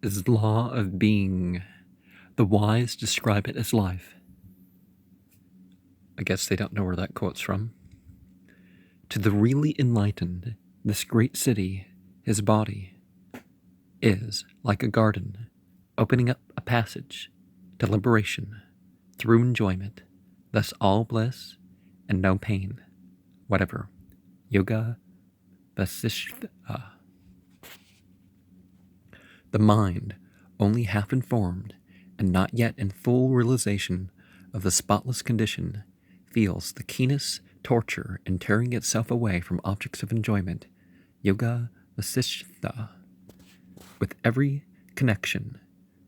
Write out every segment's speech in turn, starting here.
is law of being. The wise describe it as life. I guess they don't know where that quote's from. To the really enlightened, this great city, his body, is like a garden, opening up a passage to liberation through enjoyment, thus all bliss and no pain, whatever. Yoga Vasishtha. The mind, only half informed and not yet in full realization of the spotless condition, feels the keenest torture in tearing itself away from objects of enjoyment, Yoga Vasishtha. With every connection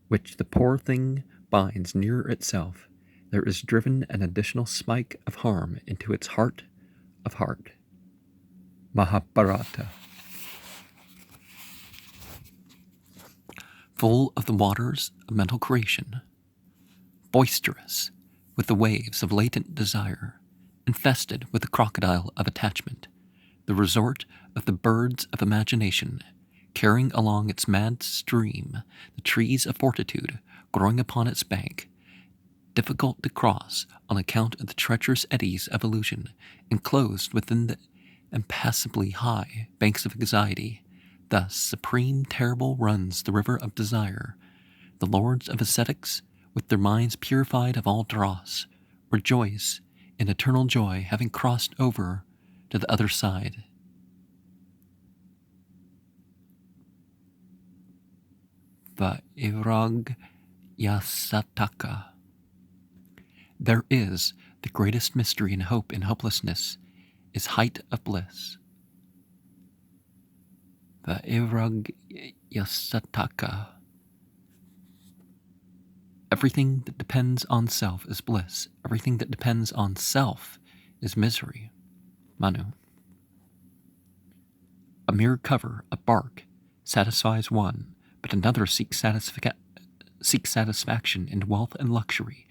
which the poor thing binds nearer itself, there is driven an additional spike of harm into its heart of heart. Mahabharata. Full of the waters of mental creation, boisterous with the waves of latent desire, infested with the crocodile of attachment, the resort of the birds of imagination, carrying along its mad stream the trees of fortitude growing upon its bank, difficult to cross on account of the treacherous eddies of illusion, enclosed within the impassably high banks of anxiety. Thus, supreme terrible runs the river of desire. The lords of ascetics, with their minds purified of all dross, rejoice in eternal joy, having crossed over to the other side. Vairag Yasataka. There is the greatest mystery in hope and helplessness, is height of bliss. Vairag Yasataka. Everything that depends on self is bliss. Everything that depends on self is misery. Manu. A mere cover, a bark, satisfies one, but another seeks satisfaction in wealth and luxury.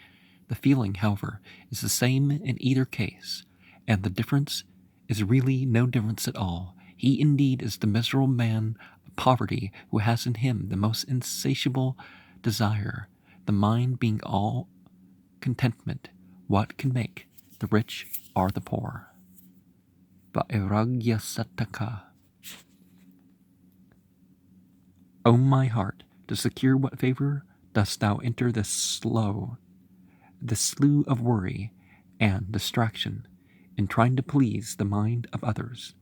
The feeling, however, is the same in either case, and the difference is really no difference at all. He indeed is the miserable man of poverty who has in him the most insatiable desire, the mind being all contentment. What can make the rich or the poor? Vairagya Sataka. O my heart, to secure what favor dost thou enter the slough of worry and distraction in trying to please the mind of others?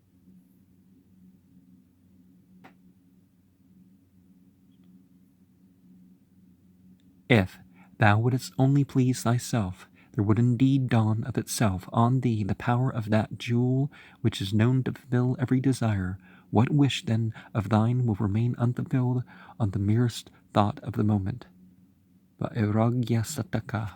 If thou wouldst only please thyself, there would indeed dawn of itself on thee the power of that jewel which is known to fulfill every desire. What wish then of thine will remain unfulfilled on the merest thought of the moment? Vairagya Sataka.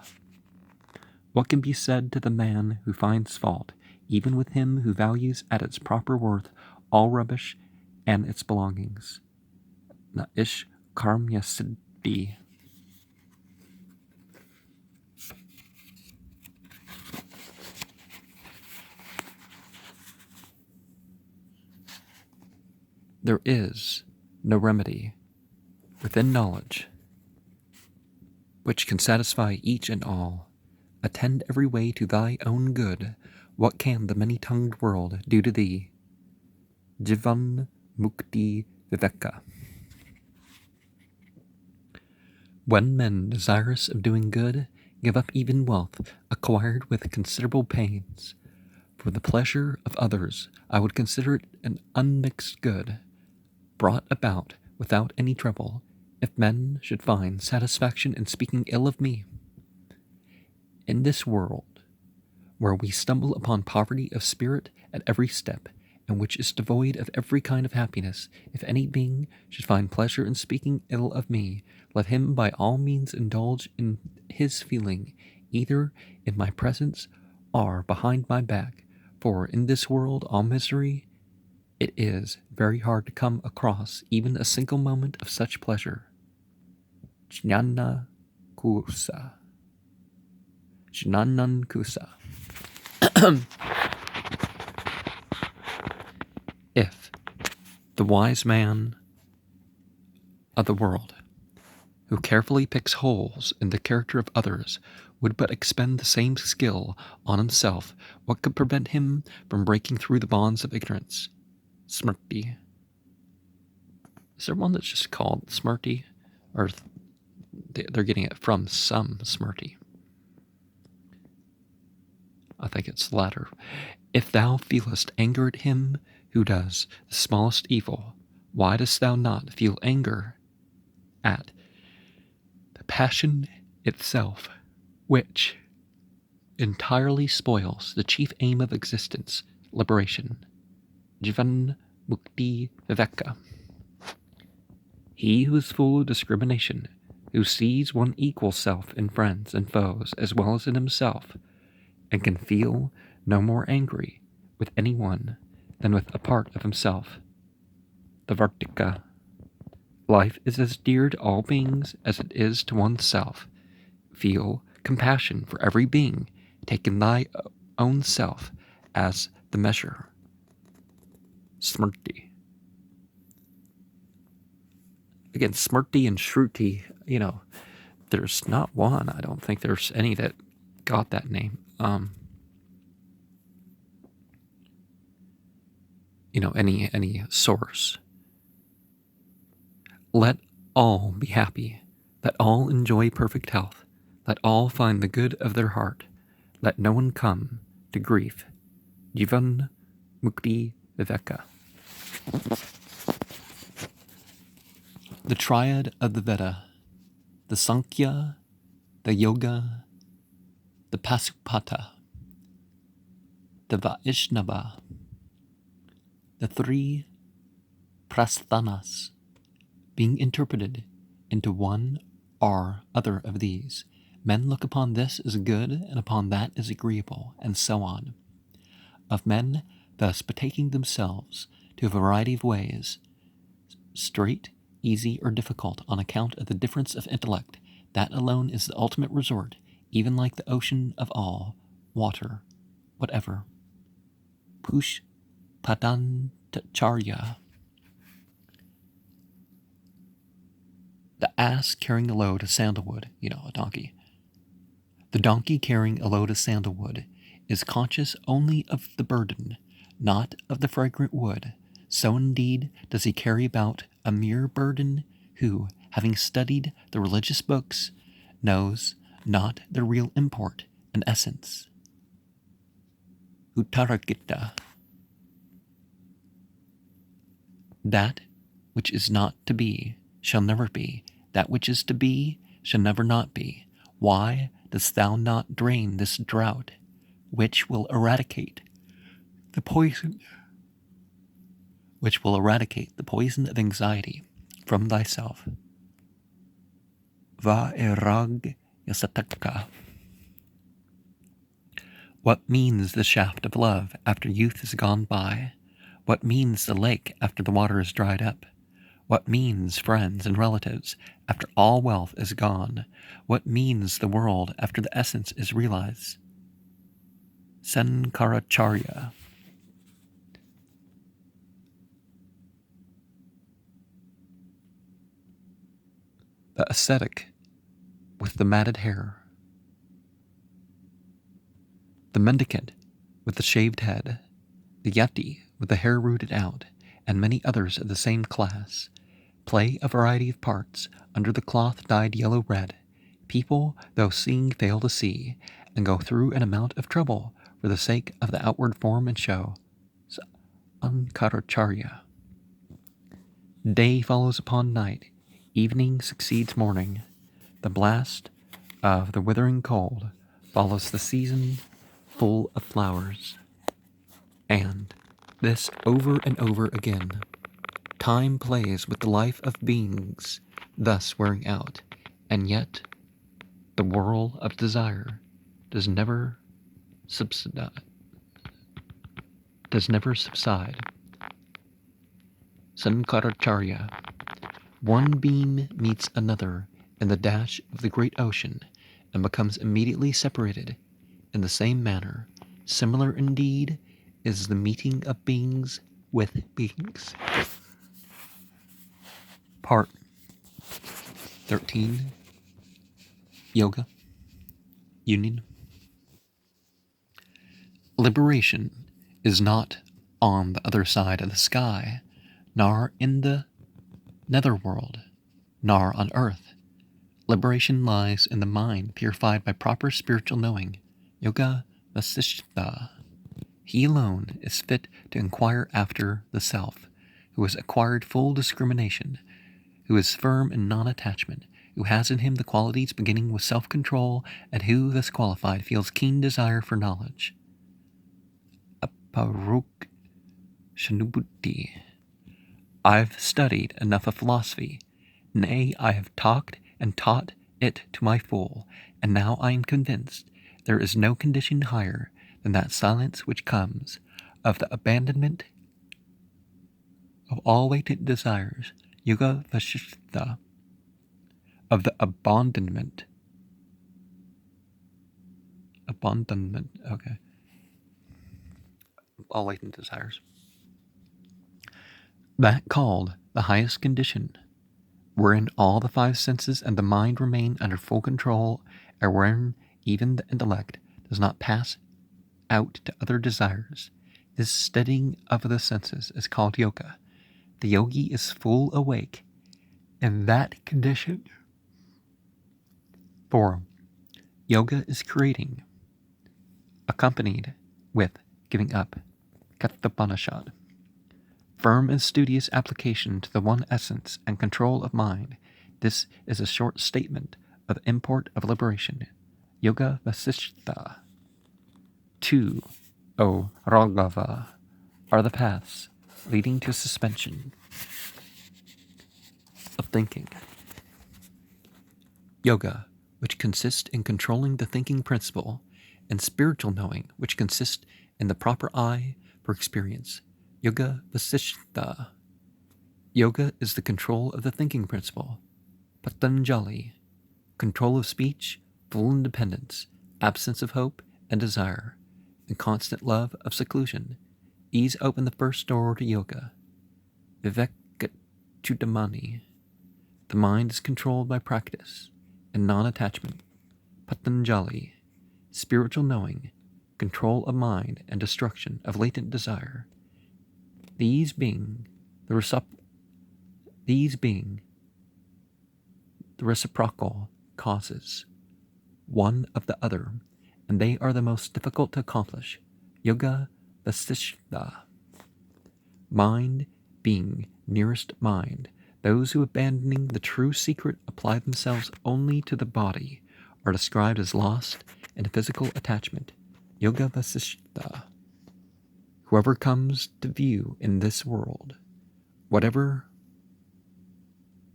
What can be said to the man who finds fault, even with him who values at its proper worth all rubbish and its belongings? Naish Karmya Siddhi. There is no remedy within knowledge which can satisfy each and all. Attend every way to thy own good. What can the many-tongued world do to thee? Jivan Mukti Viveka. When men desirous of doing good give up even wealth acquired with considerable pains for the pleasure of others, I would consider it an unmixed good, brought about without any trouble, if men should find satisfaction in speaking ill of me. In this world, where we stumble upon poverty of spirit at every step, and which is devoid of every kind of happiness, if any being should find pleasure in speaking ill of me, let him by all means indulge in his feeling, either in my presence or behind my back, for in this world all misery, it is very hard to come across even a single moment of such pleasure. Jnana Kusa. Jnanan Kusa. If the wise man of the world who carefully picks holes in the character of others would but expend the same skill on himself, what could prevent him from breaking through the bonds of ignorance? Smrti. Is there one that's just called Smrti? Or they're getting it from some Smrti? I think it's the latter. If thou feelest anger at him who does the smallest evil, why dost thou not feel anger at the passion itself, which entirely spoils the chief aim of existence, liberation, Jivan Mukti Viveka? He who is full of discrimination, who sees one equal self in friends and foes as well as in himself, and can feel no more angry with any one than with a part of himself. The Vartika. Life is as dear to all beings as it is to oneself. Feel compassion for every being, taking thy own self as the measure. Smrti. Again, Smrti and Shruti, there's not one. I don't think there's any that got that name. Any source. Let all be happy. Let all enjoy perfect health. Let all find the good of their heart. Let no one come to grief. Jivan Mukti Viveka. The triad of the Veda, the Sankhya, the Yoga, the Pasupata, the Vaishnava, the three prasthanas, being interpreted into one or other of these. Men look upon this as good and upon that as agreeable, and so on. Of men thus betaking themselves to a variety of ways, straight, easy, or difficult on account of the difference of intellect, that alone is the ultimate resort, even like the ocean of all, water, whatever. Push Padantacharya. The ass carrying a load of sandalwood, a donkey. The donkey carrying a load of sandalwood is conscious only of the burden, not of the fragrant wood. So indeed does he carry about a mere burden who, having studied the religious books, knows not their real import and essence. Uttarakita. That which is not to be shall never be. That which is to be shall never not be. Why dost thou not drain this drought, which will eradicate the poison of anxiety from thyself? Vairag Yasataka. What means the shaft of love after youth is gone by? What means the lake after the water is dried up? What means friends and relatives after all wealth is gone? What means the world after the essence is realized? Sankaracharya. The ascetic with the matted hair. The mendicant with the shaved head. The yati with the hair rooted out, and many others of the same class, play a variety of parts under the cloth dyed yellow-red. People, though seeing, fail to see, and go through an amount of trouble for the sake of the outward form and show. Ankaracharya. Day follows upon night, evening succeeds morning. The blast of the withering cold follows the season full of flowers. And this over and over again. Time plays with the life of beings thus wearing out, and yet the whirl of desire does never subside. Sankaracharya. One beam meets another in the dash of the great ocean and becomes immediately separated in the same manner. Similar indeed is the meeting of beings with beings. Part 13. Yoga. Union. Liberation is not on the other side of the sky, nor in the netherworld, nor on earth. Liberation lies in the mind purified by proper spiritual knowing, Yoga Vasishtha. He alone is fit to inquire after the self, who has acquired full discrimination, who is firm in non-attachment, who has in him the qualities beginning with self-control, and who, thus qualified, feels keen desire for knowledge. Aparuk Shanubuti. I've studied enough of philosophy. Nay, I have talked and taught it to my full, and now I am convinced there is no condition higher than that silence which comes of the abandonment of all latent desires, Yoga Vasishtha, of the abandonment, all latent desires. That called the highest condition, wherein all the five senses and the mind remain under full control, and wherein even the intellect does not pass out to other desires. This steadying of the senses is called yoga. The yogi is full awake in that condition. 4. Yoga is creating, accompanied with giving up, Upanishad. Firm and studious application to the one essence and control of mind. This is a short statement of the import of liberation, Yoga Vasishtha. 2. O Raghava, are the paths leading to suspension of thinking. Yoga, which consists in controlling the thinking principle, and spiritual knowing, which consists in the proper eye for experience, Yoga Vasishtha. Yoga is the control of the thinking principle, Patanjali, control of speech, full independence, absence of hope and desire, and constant love of seclusion. These open the first door to yoga. Vivekachudamani. The mind is controlled by practice and non-attachment. Patanjali. Spiritual knowing, control of mind and destruction of latent desire. These being the reciprocal causes, one of the other, and they are the most difficult to accomplish. Yoga Vasishtha. Mind being nearest mind, those who, abandoning the true secret, apply themselves only to the body, are described as lost in physical attachment. Yoga Vasishtha. Whoever comes to view in this world, whatever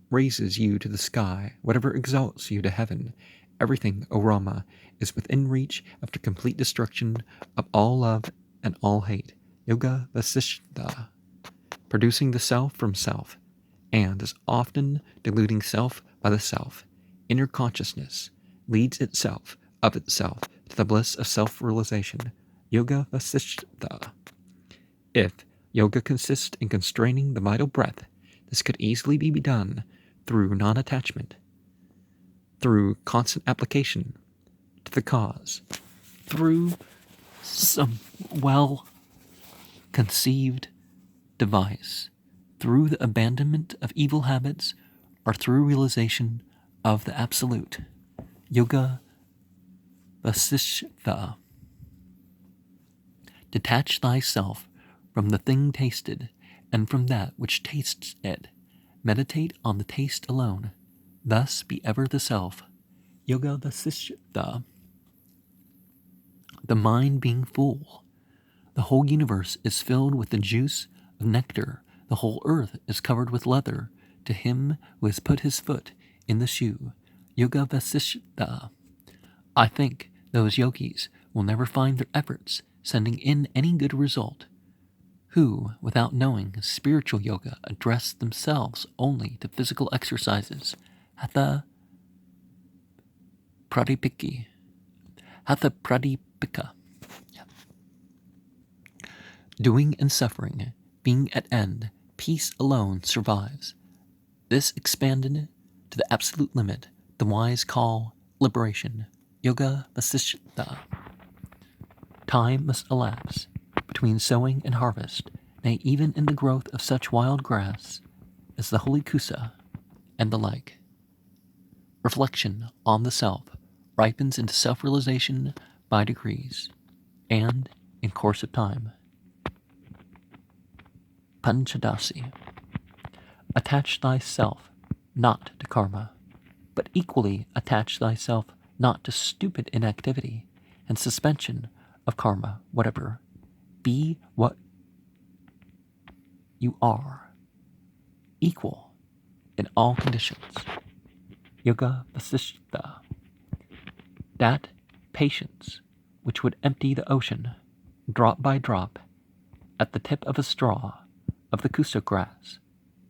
raises you to the sky, whatever exalts you to heaven, everything, O Rama, is within reach after complete destruction of all love and all hate. Yoga Vasishtha. Producing the self from self, and as often deluding self by the self. Inner consciousness leads itself of itself to the bliss of self-realization. Yoga Vasishtha. If yoga consists in constraining the vital breath, this could easily be done through non-attachment, through constant application to the cause, through some well-conceived device, through the abandonment of evil habits, or through realization of the Absolute. Yoga Vasishtha. Detach thyself from the thing tasted, and from that which tastes it. Meditate on the taste alone. Thus be ever the self. Yoga Vasishtha. The mind being full. The whole universe is filled with the juice of nectar. The whole earth is covered with leather to him who has put his foot in the shoe. Yoga Vasishtha. I think those yogis will never find their efforts sending in any good result, who, without knowing spiritual yoga, address themselves only to physical exercises. Hatha Pradipika. Doing and suffering, being at end, peace alone survives. This expanded to the absolute limit, the wise call liberation, Yoga Vasishtha. Time must elapse between sowing and harvest, nay, even in the growth of such wild grass as the holy kusa and the like. Reflection on the self ripens into self-realization by degrees, and in course of time. Panchadasi. Attach thyself not to karma, but equally attach thyself not to stupid inactivity and suspension of karma, whatever. Be what you are, equal in all conditions. Yoga Vasishtha. That patience which would empty the ocean, drop by drop, at the tip of a straw of the kusa grass,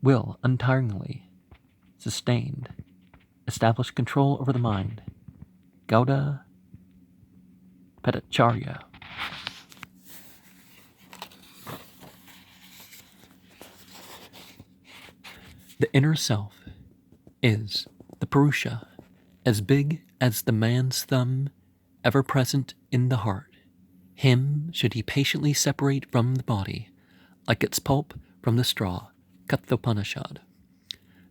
will untiringly, sustained, establish control over the mind. Gauda Pedacharya. The inner self is the Purusha, as big as the man's thumb, ever present in the heart. Him should he patiently separate from the body, like its pulp from the straw. Upanishad.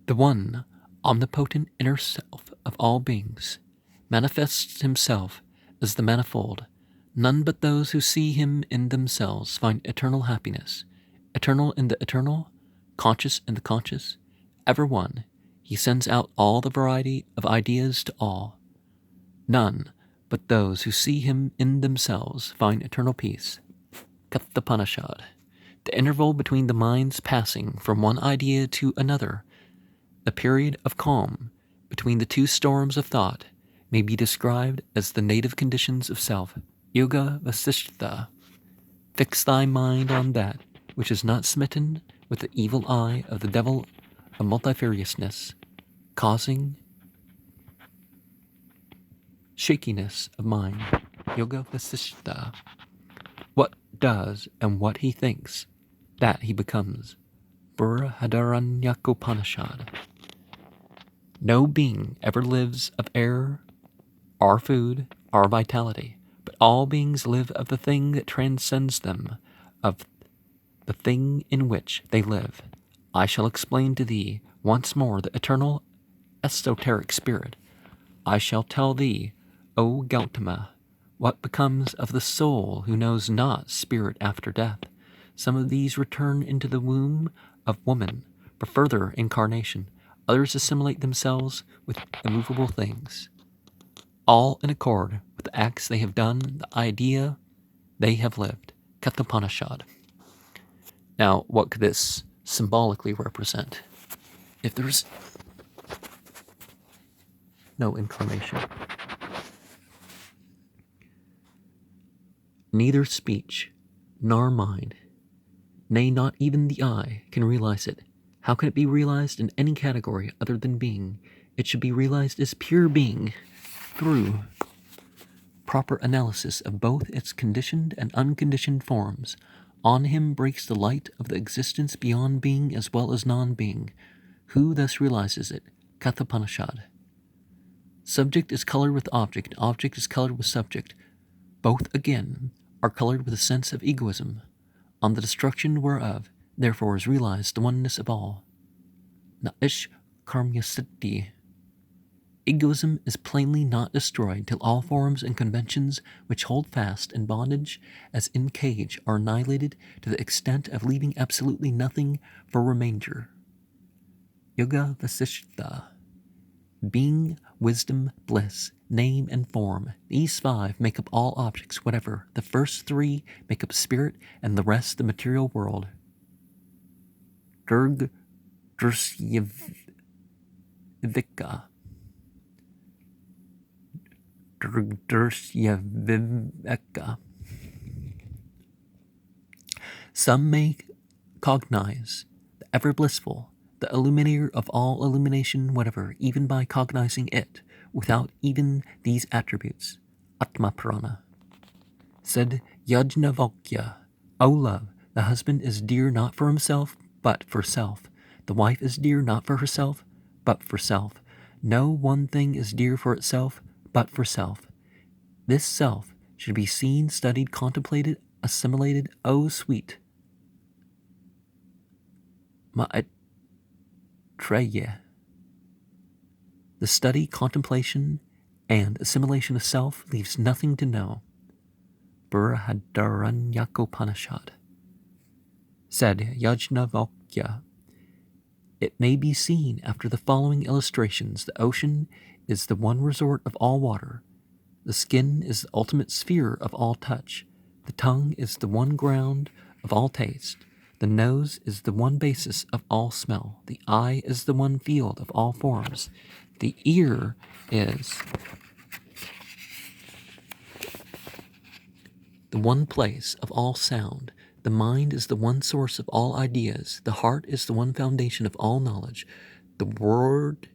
The one omnipotent inner self of all beings manifests himself as the manifold. None but those who see him in themselves find eternal happiness, eternal in the eternal, conscious in the conscious, ever one. He sends out all the variety of ideas to all. None but those who see him in themselves find eternal peace. Upanishad. The interval between the mind's passing from one idea to another, the period of calm between the two storms of thought, may be described as the native conditions of self. Yoga Vasishtha. Fix thy mind on that which is not smitten with the evil eye of the devil of multifariousness, causing shakiness of mind. Yoga Vasishtha. What does and what he thinks, that he becomes. Upanishad. No being ever lives of air, our food, our vitality, but all beings live of the thing that transcends them, of the thing in which they live. I shall explain to thee once more the eternal esoteric spirit. I shall tell thee, O Gautama, what becomes of the soul who knows not spirit after death. Some of these return into the womb of woman for further incarnation. Others assimilate themselves with immovable things, all in accord with the acts they have done, the idea they have lived. Upanishad. Now, what could this symbolically represent? If there's no inclination, neither speech nor mind, nay, not even the eye, can realize it. How can it be realized in any category other than being? It should be realized as pure being through proper analysis of both its conditioned and unconditioned forms. On him breaks the light of the existence beyond being as well as non-being. Who thus realizes it? Upanishad. Subject is colored with object, object is colored with subject. Both, again, are colored with a sense of egoism, on the destruction whereof, therefore, is realized the oneness of all. Naish karmyasiddhi. Egoism is plainly not destroyed till all forms and conventions which hold fast in bondage as in cage are annihilated to the extent of leaving absolutely nothing for remainder. Yoga Vasishtha. Being, wisdom, bliss, name, and form. These five make up all objects, whatever. The first three make up spirit, and the rest the material world. Dursyavika. Some may cognize the ever blissful, the illuminator of all illumination whatever, even by cognizing it, without even these attributes. Atma Prana. Said Yajnavalkya, O love, the husband is dear not for himself, but for self. The wife is dear not for herself, but for self. No one thing is dear for itself, but for self. This self should be seen, studied, contemplated, assimilated. Oh, sweet Maitreya. The study, contemplation, and assimilation of self leaves nothing to know. Upanishad. Said Yajnavalkya, it may be seen after the following illustrations. The ocean is the one resort of all water. The skin is the ultimate sphere of all touch. The tongue is the one ground of all taste. The nose is the one basis of all smell. The eye is the one field of all forms. The ear is the one place of all sound. The mind is the one source of all ideas. The heart is the one foundation of all knowledge. The word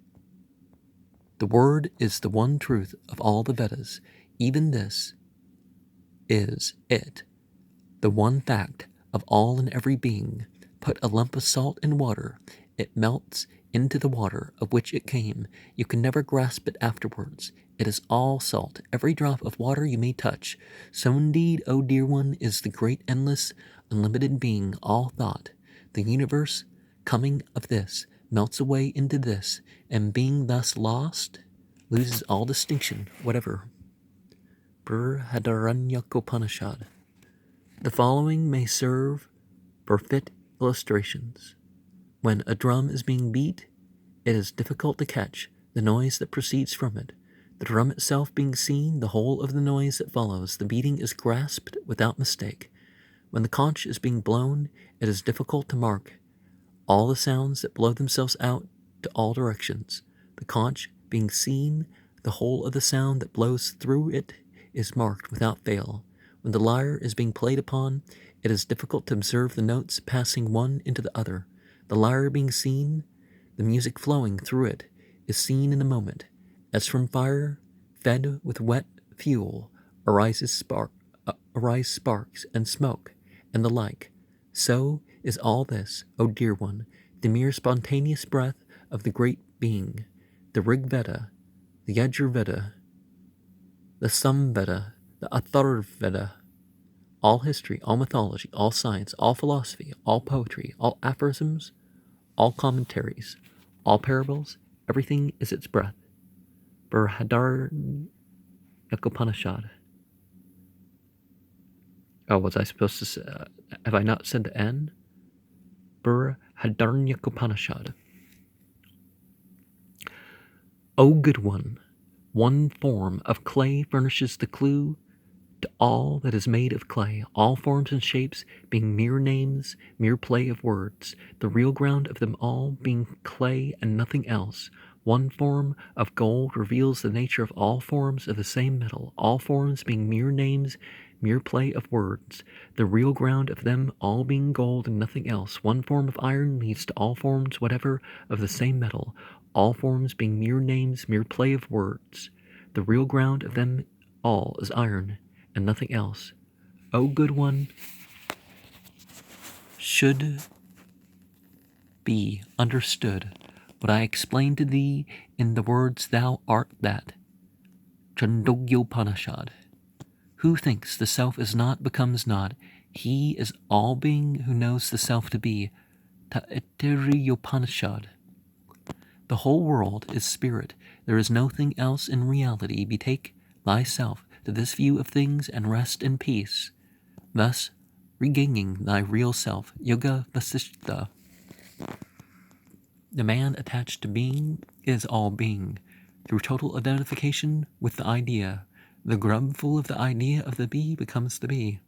is the one truth of all the Vedas. Even this is it, the one fact of all and every being. Put a lump of salt in water. It melts into the water of which it came. You can never grasp it afterwards. It is all salt, every drop of water you may touch. So indeed, O dear one, is the great, endless, unlimited being, all thought. The universe, coming of this, melts away into this, and being thus lost, loses all distinction whatever. Upanishad. The following may serve for fit illustrations. When a drum is being beat, it is difficult to catch the noise that proceeds from it. The drum itself being seen, the whole of the noise that follows, the beating is grasped without mistake. When the conch is being blown, it is difficult to mark all the sounds that blow themselves out to all directions. The conch being seen, the whole of the sound that blows through it is marked without fail. When the lyre is being played upon, it is difficult to observe the notes passing one into the other. The lyre being seen, the music flowing through it is seen in a moment. As from fire fed with wet fuel arise sparks and smoke and the like, so is all this, O dear one, the mere spontaneous breath of the great being. The Rig Veda, the Yajurveda, the Samveda, the Atharvaveda, all history, all mythology, all science, all philosophy, all poetry, all aphorisms, all commentaries, all parables, everything is its breath. Upanishad. Oh, was I supposed to say, have I not said the N? Upanishad. O good one form of clay furnishes the clue to all that is made of clay, all forms and shapes being mere names, mere play of words, the real ground of them all being clay and nothing else. One form of gold reveals the nature of all forms of the same metal, all forms being mere names, mere play of words, the real ground of them all being gold and nothing else. One form of iron leads to all forms whatever of the same metal, all forms being mere names, mere play of words, the real ground of them all is iron and nothing else. O good one, should be understood what I explained to thee in the words thou art that. Upanishad. Who thinks the self is not becomes not. He is all being who knows the self to be. Upanishad. The whole world is spirit. There is nothing else in reality. Betake thyself to this view of things and rest in peace, thus regaining thy real self. Yoga Vasishtha. The man attached to being is all being. Through total identification with the idea, the grub full of the idea of the bee becomes the bee.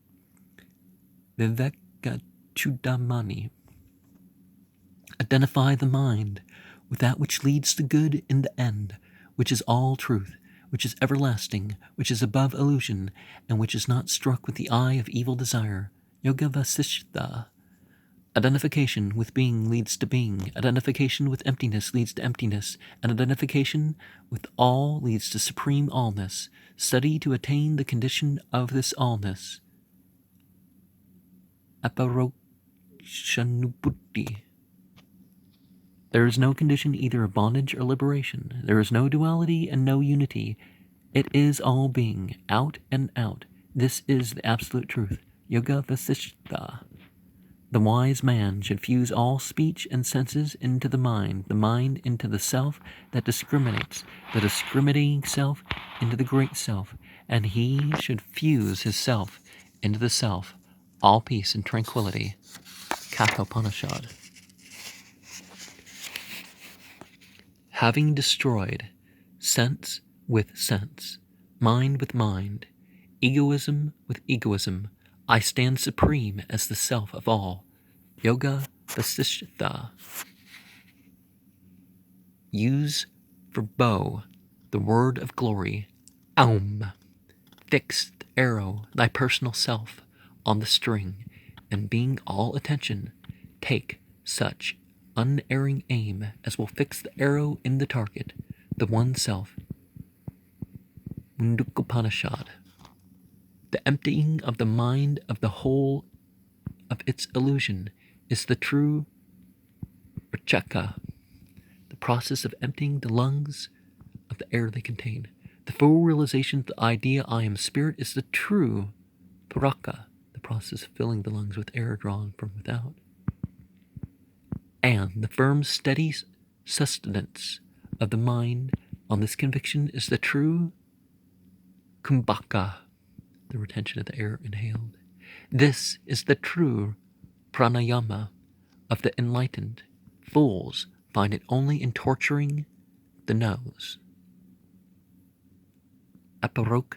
Vivekachudamani. Identify the mind with that which leads to good in the end, which is all truth, which is everlasting, which is above illusion, and which is not struck with the eye of evil desire. Yoga Vasishtha. Identification with being leads to being. Identification with emptiness leads to emptiness. And identification with all leads to supreme allness. Study to attain the condition of this allness. Aparokshanubuddhi. There is no condition either of bondage or liberation. There is no duality and no unity. It is all being, out and out. This is the absolute truth. Yoga Vasishtha. The wise man should fuse all speech and senses into the mind into the self that discriminates, the discriminating self into the great self, and he should fuse his self into the self, all peace and tranquility. Upanishad. Having destroyed sense with sense, mind with mind, egoism with egoism, I stand supreme as the self of all. Yoga Vasishtha. Use for bow the word of glory, Aum. Fix the arrow, thy personal self, on the string, and being all attention, take such unerring aim as will fix the arrow in the target, the one self. Upanishads. The emptying of the mind of the whole of its illusion is the true Rachaka, the process of emptying the lungs of the air they contain. The full realization of the idea I am spirit is the true Paraka, the process of filling the lungs with air drawn from without. And the firm, steady sustenance of the mind on this conviction is the true Kumbhaka, the retention of the air inhaled. This is the true pranayama of the enlightened. Fools find it only in torturing the nose. Aphorisms.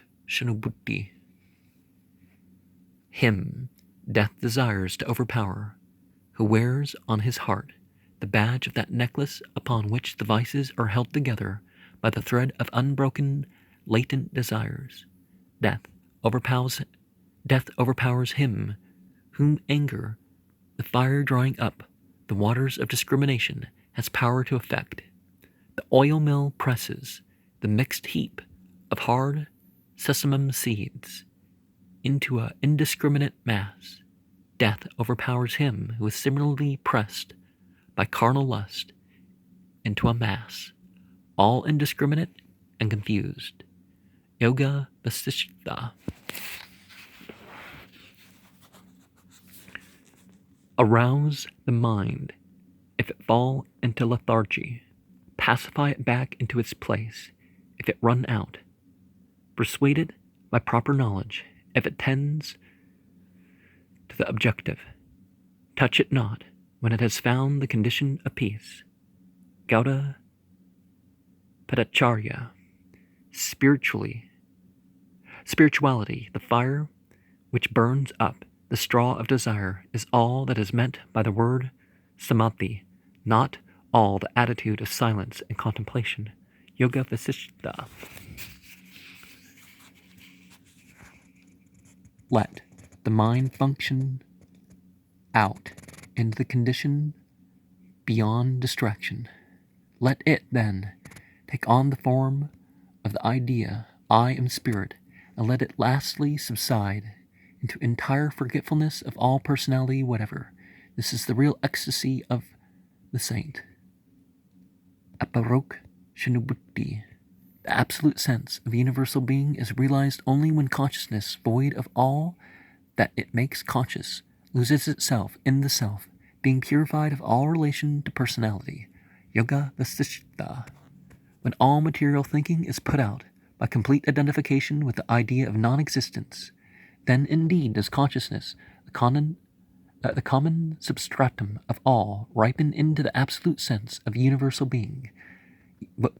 Him death desires to overpower, who wears on his heart the badge of that necklace upon which the vices are held together by the thread of unbroken latent desires. Death overpowers him whom anger, the fire drying up the waters of discrimination, has power to affect. The oil mill presses the mixed heap of hard sesamum seeds into an indiscriminate mass. Death overpowers him who is similarly pressed by carnal lust into a mass, all indiscriminate and confused. Yoga Vasishtha. Arouse the mind if it fall into lethargy. Pacify it back into its place if it run out. Persuade it by proper knowledge if it tends to the objective. Touch it not when it has found the condition of peace. Gauda Padacharya. Spirituality, the fire which burns up the straw of desire, is all that is meant by the word samadhi, not all the attitude of silence and contemplation. Yoga Vasishtha. Let the mind function out into the condition beyond distraction. Let it, then, take on the form of the idea, I am spirit, and let it lastly subside into entire forgetfulness of all personality whatever. This is the real ecstasy of the saint. Aphorisms. The absolute sense of universal being is realized only when consciousness, void of all that it makes conscious, loses itself in the self, being purified of all relation to personality. Yoga Vasishtha. When all material thinking is put out by complete identification with the idea of non-existence, then indeed does consciousness, the common substratum of all, ripen into the absolute sense of universal being.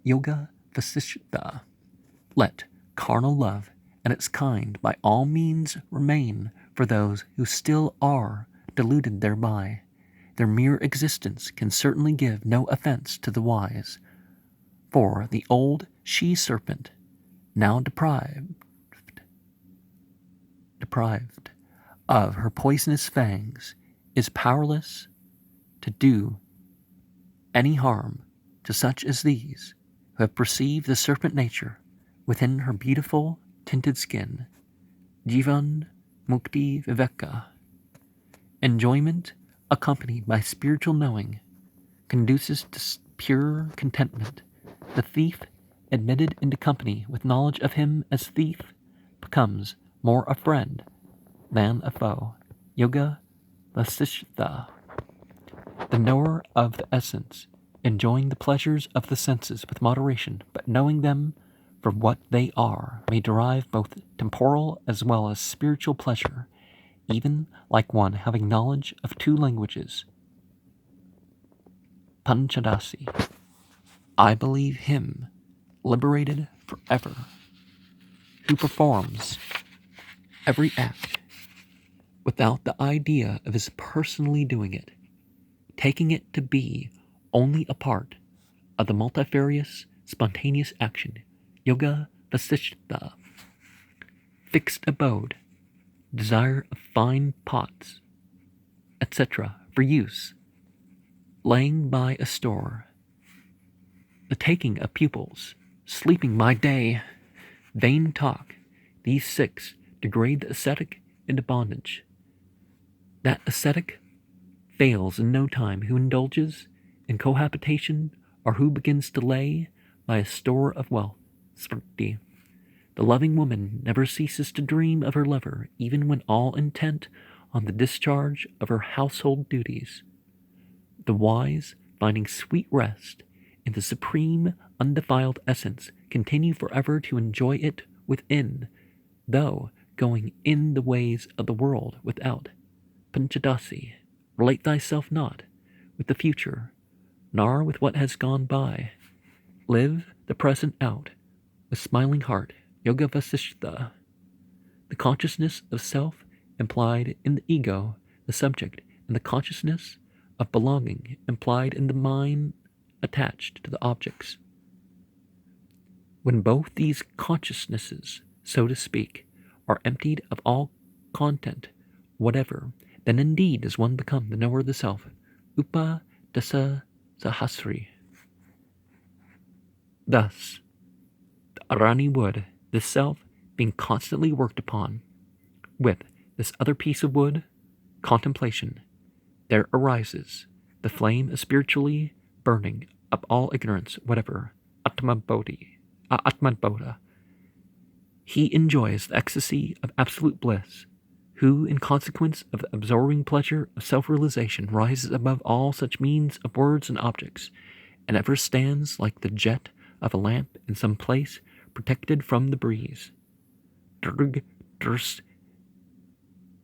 Yoga Vasishtha. Let carnal love and its kind by all means remain for those who still are deluded thereby. Their mere existence can certainly give no offense to the wise, for the old she-serpent, now deprived of her poisonous fangs, is powerless to do any harm to such as these, who have perceived the serpent nature within her beautiful tinted skin. Jivan Mukti Viveka. Enjoyment accompanied by spiritual knowing conduces to pure contentment. The thief, admitted into company with knowledge of him as thief, becomes more a friend than a foe. Yoga Vasishtha. The knower of the essence, enjoying the pleasures of the senses with moderation, but knowing them for what they are, may derive both temporal as well as spiritual pleasure, even like one having knowledge of 2 languages. Panchadasi. I believe him, liberated forever, who performs every act without the idea of his personally doing it, taking it to be only a part of the multifarious, spontaneous action. Yoga Vasishtha. Fixed abode, desire of fine pots, etc. for use, laying by a store, the taking of pupils, sleeping by day, vain talk, these 6 degrade the ascetic into bondage. That ascetic fails in no time who indulges in cohabitation or who begins to lay by a store of wealth. Smriti. The loving woman never ceases to dream of her lover, even when all intent on the discharge of her household duties. The wise, finding sweet rest in the supreme, undefiled essence, continue forever to enjoy it within, though going in the ways of the world without. Panchadasi. Relate thyself not with the future, nor with what has gone by. Live the present out with smiling heart. Yoga Vasishtha. The consciousness of self implied in the ego, the subject, and the consciousness of belonging implied in the mind attached to the objects. When both these consciousnesses, so to speak, are emptied of all content whatever, then indeed does one become the knower of the self. Upadasa Sahasri. Thus, the Arani wood, this self, being constantly worked upon, with this other piece of wood, contemplation, there arises the flame of spiritually burning up all ignorance whatever, Atmadbodha. He enjoys the ecstasy of absolute bliss, who, in consequence of the absorbing pleasure of self-realization, rises above all such means of words and objects, and ever stands like the jet of a lamp in some place protected from the breeze. Durg Durs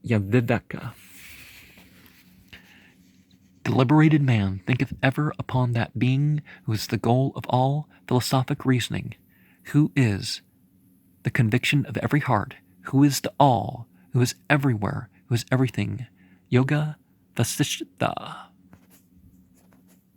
Yaviveka. The liberated man thinketh ever upon that being who is the goal of all philosophic reasoning, who is the conviction of every heart, who is the all, who is everywhere, who is everything. Yoga Vasishtha.